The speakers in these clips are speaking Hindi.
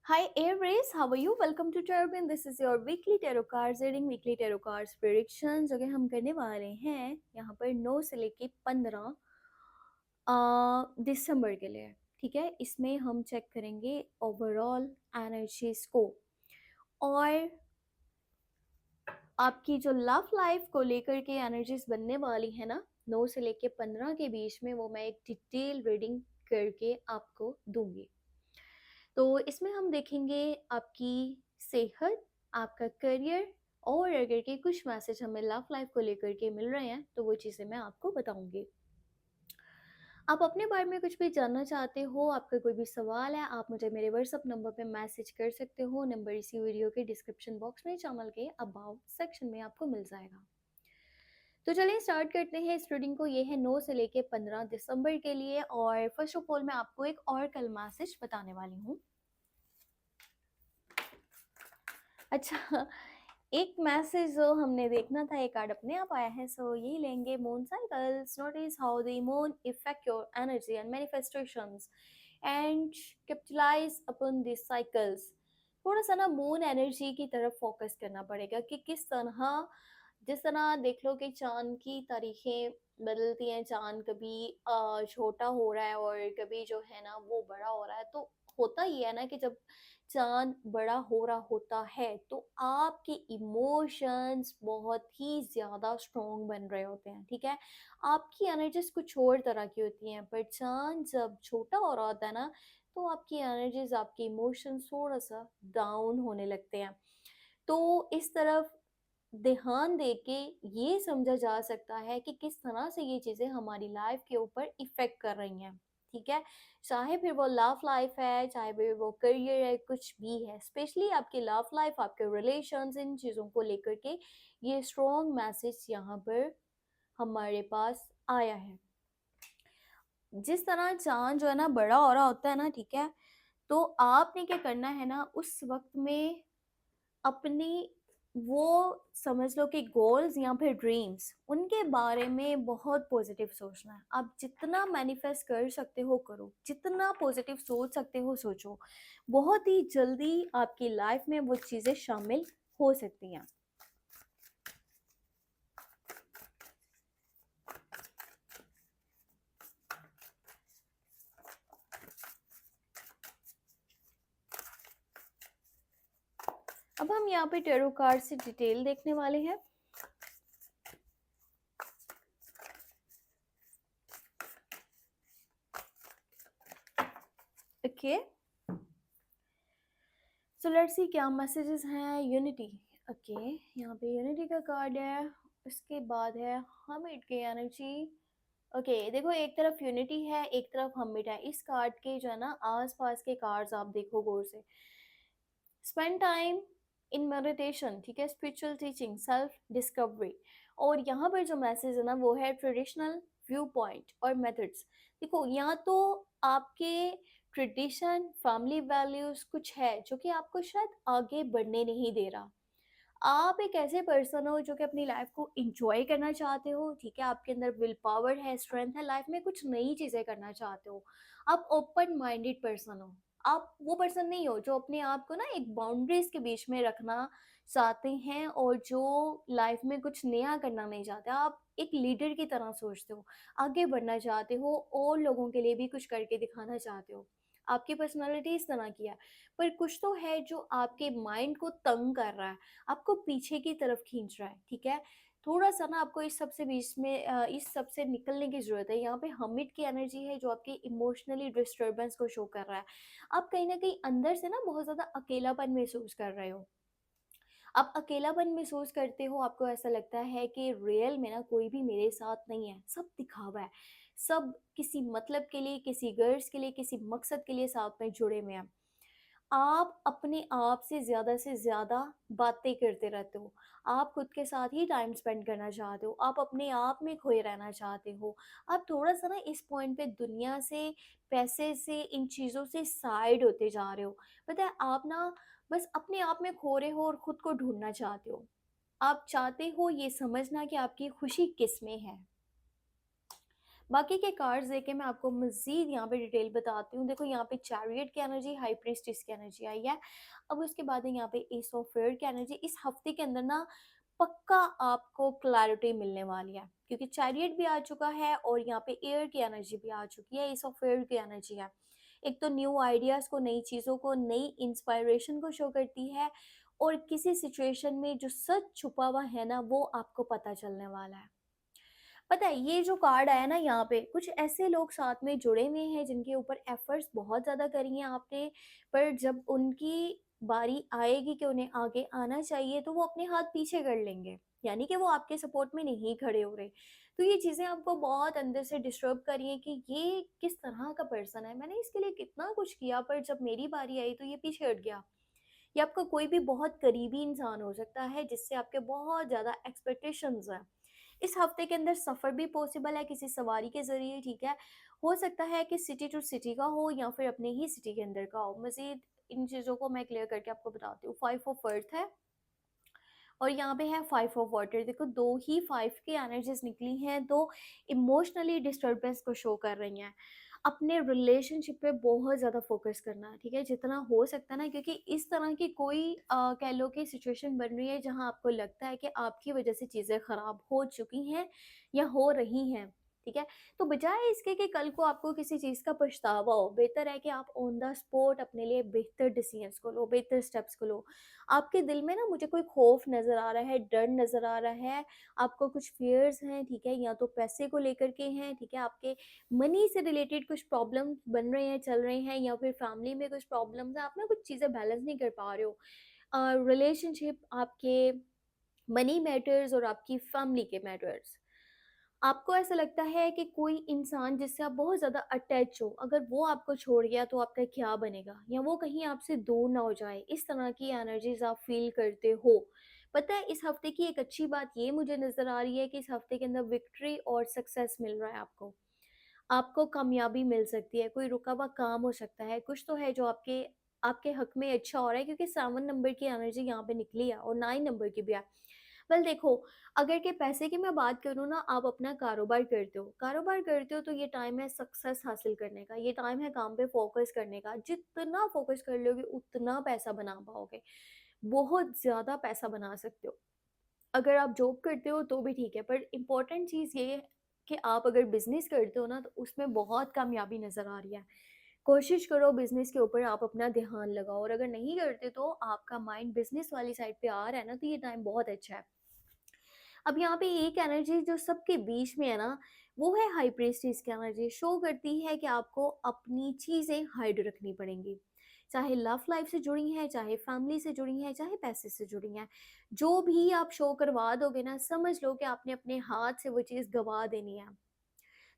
Hi Aries, how are you? Welcome to Turbine. This is your weekly tarot cards reading, weekly tarot cards predictions जो कि हम करने वाले हैं यहाँ पर 9 से लेके 15 दिसंबर के लिए। ठीक है, इसमें हम चेक करेंगे ओवरऑल एनर्जीज को और आपकी जो लव लाइफ को लेकर के एनर्जीज बनने वाली है ना 9 से लेके 15 के बीच में, वो मैं एक डिटेल रीडिंग करके आपको दूंगी। तो इसमें हम देखेंगे आपकी सेहत, आपका करियर और अगर के कुछ मैसेज हमें लव लाइफ को लेकर के मिल रहे हैं तो वो चीज़ें मैं आपको बताऊंगी। आप अपने बारे में कुछ भी जानना चाहते हो, आपका कोई भी सवाल है, आप मुझे मेरे व्हाट्सअप नंबर पे मैसेज कर सकते हो। नंबर इसी वीडियो के डिस्क्रिप्शन बॉक्स में, चैनल के अबाउट सेक्शन में आपको मिल जाएगा। तो चलिए स्टार्ट करते हैं इस रीडिंग को। ये है 9 से लेके 15 दिसंबर के लिए और फर्स्ट ऑफ ऑल मैं आपको एक और कल मैसेज बताने वाली हूँ। अच्छा, एक मैसेज जो हमने देखना था, एक कार्ड अपने आप आया है, सो यही लेंगे। Moon cycles notice how the moon effect your energy and manifestations and capitalize upon this cycles. थोड़ा सा ना मून एनर्जी की तरफ फोकस करना पड़ेगा कि किस तरह, जिस तरह देख लो कि चांद की तारीखें बदलती हैं, चांद कभी छोटा हो रहा है और कभी जो है ना वो बड़ा हो रहा है। तो होता ही है ना कि जब चाँद बड़ा हो रहा होता है तो आपके इमोशंस बहुत ही ज़्यादा स्ट्रॉन्ग बन रहे होते हैं, ठीक है? आपकी एनर्जीज़ कुछ और तरह की होती हैं, पर चाँद जब छोटा हो रहा होता है ना, तो आपकी एनर्जीज़, आपके इमोशंस थोड़ा-सा डाउन होने लगते हैं। तो इस तरफ ध्यान देके ये समझा जा सकता है कि किस तरह से ये चीज़ें हमारी लाइफ के ऊपर इफ़ेक्ट कर रही हैं, ठीक है? चाहे फिर वो लव लाइफ है, चाहे फिर वो करियर है, कुछ भी है। स्पेशली आपकी लव लाइफ, आपके रिलेशंस, इन चीज़ों को लेकर के ये स्ट्रॉन्ग मैसेज यहाँ पर हमारे पास आया है। जिस तरह चाँद जो है ना बड़ा हो रहा होता है ना, ठीक है? तो आपने क्या करना है ना उस वक़्त में अपनी वो समझ लो कि गोल्स या फिर ड्रीम्स, उनके बारे में बहुत पॉजिटिव सोचना है। आप जितना मैनिफेस्ट कर सकते हो करो, जितना पॉजिटिव सोच सकते हो सोचो। बहुत ही जल्दी आपकी लाइफ में वो चीज़ें शामिल हो सकती हैं। अब हम यहाँ पे टैरो कार्ड से डिटेल देखने वाले हैं। ओके, सो लेट्स सी क्या मैसेजेस हैं। यूनिटी, ओके, यहाँ पे यूनिटी का कार्ड है। उसके बाद है हर्मिट की एनर्जी। ओके, देखो एक तरफ यूनिटी है, एक तरफ हर्मिट है। इस कार्ड के जो है ना आस-पास के कार्ड्स आप देखो गौर से। स्पेंड टाइम इन मेडिटेशन, ठीक है, स्पिरिचुअल टीचिंग, सेल्फ डिस्कवरी। और यहाँ पर जो मैसेज है ना वो है ट्रेडिशनल व्यू पॉइंट और मेथड्स। देखो यहाँ तो आपके ट्रेडिशन, फैमिली वैल्यूज कुछ है जो कि आपको शायद आगे बढ़ने नहीं दे रहा। आप एक ऐसे पर्सन हो जो कि अपनी लाइफ को एंजॉय करना चाहते हो, ठीक है? आपके अंदर विल पावर है, स्ट्रेंथ है, लाइफ में कुछ नई चीज़ें करना चाहते हो। आप ओपन माइंडेड पर्सन हो। आप वो पर्सन नहीं हो जो अपने आप को ना एक बाउंड्रीज़ के बीच में रखना चाहते हैं और जो लाइफ में कुछ नया करना नहीं चाहते। आप एक लीडर की तरह सोचते हो, आगे बढ़ना चाहते हो और लोगों के लिए भी कुछ करके दिखाना चाहते हो। आपकी पर्सनैलिटी इस तरह की है। पर कुछ तो है जो आपके माइंड को तंग कर रहा है, आपको पीछे की तरफ खींच रहा है, ठीक है? थोड़ा-सा ना आपको इस सब से बीच में इस सब से निकलने की ज़रूरत है। यहाँ पे हमिट की एनर्जी है जो आपकी इमोशनली डिस्टर्बेंस को शो कर रहा है। आप कहीं न कहीं अंदर से ना बहुत ज़्यादा अकेलापन महसूस कर रहे हो। आप अकेलापन महसूस करते हो, आपको ऐसा लगता है कि रियल में ना कोई भी मेरे साथ नहीं है, सब दिखावा है। सब किसी मतलब के लिए, किसी गर्ज़ के लिए, किसी मकसद के लिए साथ में जुड़े हुए हैं। आप अपने आप से ज़्यादा बातें करते रहते हो। आप खुद के साथ ही टाइम स्पेंड करना चाहते हो। आप अपने आप में खोए रहना चाहते हो। आप थोड़ा-सा ना इस पॉइंट पे दुनिया से, पैसे से, इन चीज़ों से साइड होते जा रहे हो। पता है आप ना बस अपने आप में खो रहे हो और खुद को ढूँढना चाहते हो। आप चाहते हो ये समझना कि आपकी खुशी किसमें है। बाकी के कार्ड्स देके मैं आपको मज़ीद यहाँ पे डिटेल बताती हूँ। देखो यहाँ पे चैरियट की एनर्जी, हाई प्रीस्टेस की एनर्जी आई है। अब उसके बाद है यहाँ पे एस ऑफ फेयर की एनर्जी। इस हफ्ते के अंदर ना पक्का आपको क्लैरिटी मिलने वाली है, क्योंकि चैरियट भी आ चुका है और यहाँ पे एयर की एनर्जी भी आ चुकी है, एस ऑफ एयर की एनर्जी है। एक तो न्यू आइडियाज़ को, नई चीज़ों को, नई इंस्पायरेशन को शो करती है, और किसी सिचुएशन में जो सच छुपा हुआ है ना, वो आपको पता चलने वाला है। पता है ये जो कार्ड आया ना, यहाँ पे कुछ ऐसे लोग साथ में जुड़े हुए हैं जिनके ऊपर एफर्ट्स बहुत ज़्यादा करी हैं आपने, पर जब उनकी बारी आएगी कि उन्हें आगे आना चाहिए तो वो अपने हाथ पीछे कर लेंगे, यानी कि वो आपके सपोर्ट में नहीं खड़े हो रहे। तो ये चीज़ें आपको बहुत अंदर से डिस्टर्ब करी हैं कि ये किस तरह का पर्सन है, मैंने इसके लिए कितना कुछ किया पर जब मेरी बारी आई तो ये पीछे हट गया। या आपका कोई भी बहुत करीबी इंसान हो सकता है जिससे आपके बहुत ज़्यादा एक्सपेक्टेशंस हैं। इस हफ्ते के अंदर सफ़र भी पॉसिबल है किसी सवारी के ज़रिए, ठीक है? हो सकता है कि सिटी टू सिटी का हो या फिर अपने ही सिटी के अंदर का हो। मज़ीद इन चीज़ों को मैं क्लियर करके आपको बताती हूँ। 5 ऑफ अर्थ है और यहाँ पे है 5 ऑफ वाटर। देखो 2 ही 5 की एनर्जीज़ निकली हैं, तो इमोशनली डिस्टर्बेंस को शो कर रही हैं। अपने रिलेशनशिप पे बहुत ज़्यादा फ़ोकस करना है, ठीक है? जितना हो सकता है ना, क्योंकि इस तरह की कोई कह लो कि सिचुएशन बन रही है जहाँ आपको लगता है कि आपकी वज़ह से चीज़ें ख़राब हो चुकी हैं या हो रही हैं, ठीक है? तो बजाय इसके कि कल को आपको किसी चीज़ का पछतावा हो, बेहतर है कि आप ऑन द स्पॉट अपने लिए बेहतर डिसीज़न्स को लो, बेहतर स्टेप्स को लो। आपके दिल में ना मुझे कोई खौफ नज़र आ रहा है, डर नज़र आ रहा है, आपको कुछ फ़ियर्स हैं, ठीक है? या तो पैसे को लेकर के हैं, ठीक है? आपके मनी से रिलेटेड कुछ प्रॉब्लम बन रहे हैं, चल रहे हैं, या फिर फैमिली में कुछ प्रॉब्लम्स हैं, आप ना कुछ चीज़ें बैलेंस नहीं कर पा रहे हो। रिलेशनशिप आपके मनी मैटर्स और आपकी फैमिली के मैटर्स। आपको ऐसा लगता है कि कोई इंसान जिससे आप बहुत ज़्यादा अटैच हो, अगर वो आपको छोड़ गया तो आपका क्या बनेगा? या वो कहीं आपसे दूर ना हो जाए, इस तरह की एनर्जीज़ आप फ़ील करते हो। पता है इस हफ़्ते की एक अच्छी बात ये मुझे नज़र आ रही है कि इस हफ़्ते के अंदर विक्ट्री और सक्सेस मिल रहा है आपको। आपको कामयाबी मिल सकती है, कोई रुका हुआ काम हो सकता है, कुछ तो है जो आपके आपके हक में अच्छा हो रहा है, क्योंकि 7 नंबर की एनर्जी यहाँ पे निकली है और 9 नंबर की भी है। वेल देखो, अगर के पैसे की मैं बात करूँ ना, आप अपना कारोबार करते हो तो ये टाइम है सक्सेस हासिल करने का, ये टाइम है काम पे फ़ोकस करने का। जितना फ़ोकस कर लोगे उतना पैसा बना पाओगे, बहुत ज़्यादा पैसा बना सकते हो। अगर आप जॉब करते हो तो भी ठीक है, पर इम्पोर्टेंट चीज़ ये है कि आप अगर बिज़नेस करते हो ना तो उसमें बहुत कामयाबी नज़र आ रही है। कोशिश करो बिज़नेस के ऊपर आप अपना ध्यान लगाओ, और अगर नहीं करते तो आपका माइंड बिज़नेस वाली साइड पे आ रहा है ना, तो ये टाइम बहुत अच्छा है। अब यहाँ पे एक एनर्जी जो सबके बीच में है ना, वो है हाई प्रीस्टिस की एनर्जी। शो करती है कि आपको अपनी चीज़ें हाइड रखनी पड़ेंगी, चाहे लव लाइफ से जुड़ी हैं, चाहे फैमिली से जुड़ी हैं, चाहे पैसे से जुड़ी हैं। जो भी आप शो करवा दोगे ना, समझ लो कि आपने अपने हाथ से वो चीज़ गवा देनी है।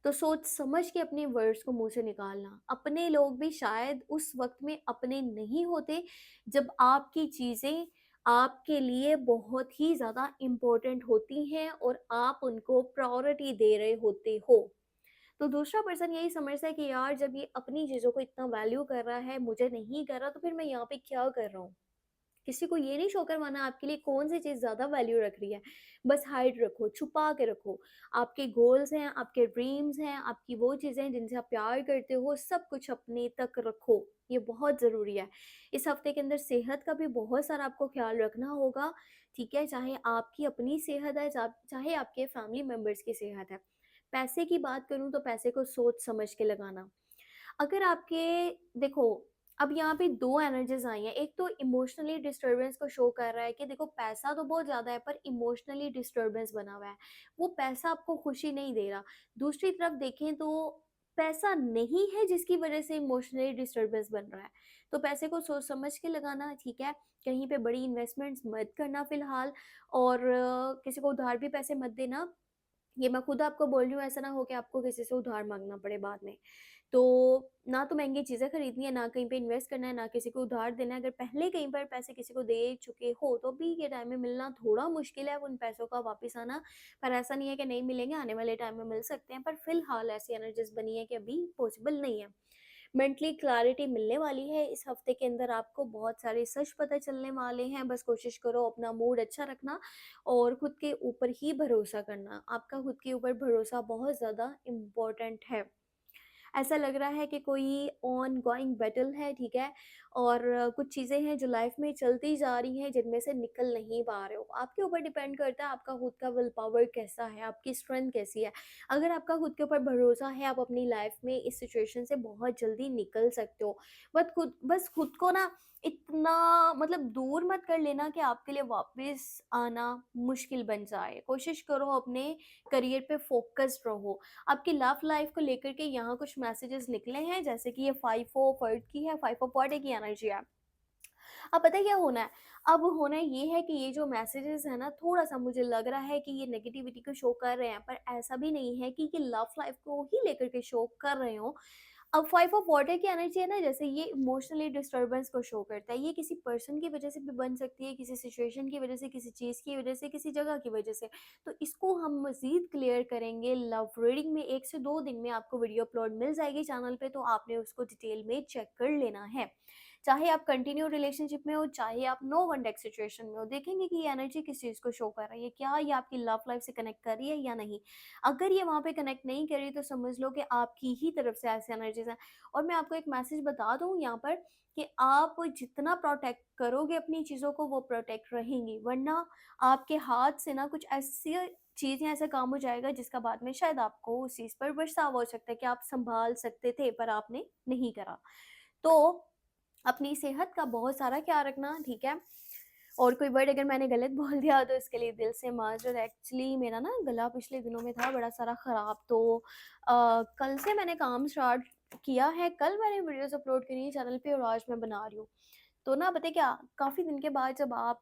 तो सोच समझ के अपने वर्ड्स को मुंह से निकालना। अपने लोग भी शायद उस वक्त में अपने नहीं होते जब आपकी चीज़ें आपके लिए बहुत ही ज़्यादा इम्पोर्टेंट होती हैं और आप उनको प्रायोरिटी दे रहे होते हो। तो दूसरा पर्सन यही समझता है कि यार जब ये अपनी चीज़ों को इतना वैल्यू कर रहा है, मुझे नहीं कर रहा, तो फिर मैं यहाँ पे क्या कर रहा हूँ? किसी को ये नहीं शो करवाना आपके लिए कौन सी चीज़ ज़्यादा वैल्यू रख रही है। बस हाइड रखो, छुपा के रखो। आपके गोल्स हैं, आपके ड्रीम्स हैं, आपकी वो चीज़ें हैं जिनसे आप प्यार करते हो, सब कुछ अपने तक रखो। ये बहुत ज़रूरी है। इस हफ्ते के अंदर सेहत का भी बहुत सारा आपको ख़्याल रखना होगा, ठीक है? चाहे आपकी अपनी सेहत है, चाहे आपके फैमिली मेंबर्स की सेहत है। पैसे की बात करूँ तो पैसे को सोच समझ के लगाना। अगर आपके देखो, अब यहाँ पे 2 एनर्जीज़ आई हैं। एक तो इमोशनली डिस्टर्बेंस को शो कर रहा है कि देखो पैसा तो बहुत ज़्यादा है पर इमोशनली डिस्टर्बेंस बना हुआ है। वो पैसा आपको खुशी नहीं दे रहा। दूसरी तरफ देखें तो पैसा नहीं है जिसकी वज़ह से इमोशनली डिस्टर्बेंस बन रहा है। तो पैसे को सोच समझ के लगाना, ठीक है? कहीं पे बड़ी इन्वेस्टमेंट्स मत करना फ़िलहाल, और किसी को उधार भी पैसे मत देना। ये मैं खुद आपको बोल रही हूँ, ऐसा ना हो कि आपको किसी से उधार माँगना पड़े बाद में। तो ना तो महँगी चीज़ें खरीदनी है, ना कहीं पे इन्वेस्ट करना है, ना किसी को उधार देना है। अगर पहले कहीं पर पैसे किसी को दे चुके हो, तो अभी के टाइम में मिलना थोड़ा मुश्किल है उन पैसों का वापस आना। पर ऐसा नहीं है कि नहीं मिलेंगे, आने वाले टाइम में मिल सकते हैं, पर फ़िलहाल ऐसी एनर्जीज़ बनी है कि अभी पॉसिबल नहीं है। मेंटली क्लैरिटी मिलने वाली है इस हफ्ते के अंदर, आपको बहुत सारे सच पता चलने वाले हैं। बस कोशिश करो अपना मूड अच्छा रखना और खुद के ऊपर ही भरोसा करना। आपका खुद के ऊपर भरोसा बहुत ज़्यादा इम्पोर्टेंट है। ऐसा लग रहा है कि कोई ऑन गोइंग बैटल है, ठीक है? और कुछ चीज़ें हैं जो लाइफ में चलती जा रही हैं, जिनमें से निकल नहीं पा रहे हो। आपके ऊपर डिपेंड करता है आपका खुद का विल पावर कैसा है, आपकी स्ट्रेंथ कैसी है। अगर आपका खुद के ऊपर भरोसा है, आप अपनी लाइफ में इस सिचुएशन से बहुत जल्दी निकल सकते हो। बस खुद को ना इतना मतलब दूर मत कर लेना कि आपके लिए वापस आना मुश्किल बन जाए। कोशिश करो अपने करियर पे फ़ोकस्ड रहो। आपकी लव लाइफ को लेकर के यहाँ कुछ मैसेजेस निकले हैं, जैसे कि ये 5 ऑफ अर्थ की है, 5 ऑफ बॉडी की एनर्जी है। अब पता है क्या होना है? अब होना ये है कि ये जो मैसेजेस है ना, थोड़ा-सा मुझे लग रहा है कि ये नेगेटिविटी को शो कर रहे हैं, पर ऐसा भी नहीं है कि ये लव लाइफ को ही लेकर के शो कर रहे हों। अब 5 ऑफ वाटर की एनर्जी है ना, जैसे ये इमोशनली डिस्टर्बेंस को शो करता है। ये किसी पर्सन की वजह से भी बन सकती है, किसी सिचुएशन की वजह से, किसी चीज़ की वजह से, किसी जगह की वजह से। तो इसको हम मज़ीद क्लियर करेंगे लव रीडिंग में। 1 से 2 दिन में आपको वीडियो अपलोड मिल जाएगी चैनल पे, तो आपने उसको डिटेल में चेक कर लेना है। चाहे आप कंटिन्यू रिलेशनशिप में हो, चाहे आप नो कॉन्टैक्ट सिचुएशन में हो, देखेंगे कि ये एनर्जी किस चीज़ को शो कर रही है। क्या ये आपकी लव लाइफ से कनेक्ट कर रही है या नहीं? अगर ये वहाँ पे कनेक्ट नहीं कर रही, तो समझ लो कि आपकी ही तरफ से ऐसी एनर्जीज़ हैं। और मैं आपको एक मैसेज बता दूँ यहाँ पर कि आप जितना प्रोटेक्ट करोगे अपनी चीज़ों को, वो प्रोटेक्ट रहेंगी, वरना आपके हाथ से ना कुछ ऐसी चीज़ या ऐसा काम हो जाएगा जिसका बाद में शायद आपको उस चीज़ पर पछतावा हो सकता है कि आप संभाल सकते थे पर आपने नहीं करा। तो अपनी सेहत का बहुत सारा ख्याल रखना, ठीक है? और कोई वर्ड अगर मैंने गलत बोल दिया तो इसके लिए दिल से माज़रत। एक्चुअली मेरा ना गला पिछले दिनों में था बड़ा सारा ख़राब, तो कल से मैंने काम स्टार्ट किया है। कल मैंने वीडियोज़ अपलोड करी है चैनल पे और आज मैं बना रही हूँ। तो ना पता है क्या, काफ़ी दिन के बाद जब आप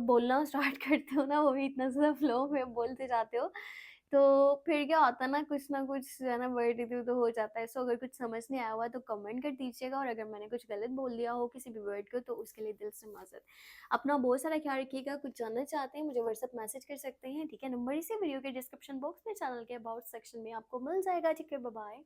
बोलना स्टार्ट करते हो ना, वो भी इतना ज़्यादा फ्लो में बोलते जाते हो, तो फिर क्या होता है ना, कुछ ना कुछ जो है ना वर्ड इधर उधर हो जाता है। सो अगर कुछ समझ नहीं आया हुआ तो कमेंट कर दीजिएगा, और अगर मैंने कुछ गलत बोल दिया हो किसी भी वर्ड को तो उसके लिए दिल से माज़रत। अपना बहुत सारा ख्याल रखिएगा। कुछ जानना चाहते हैं मुझे व्हाट्सएप मैसेज कर सकते हैं, ठीक है? नंबर इसी वीडियो के डिस्क्रिप्शन बॉक्स में, चैनल के अबाउट सेक्शन में आपको मिल जाएगा, ठीक है? Bye bye.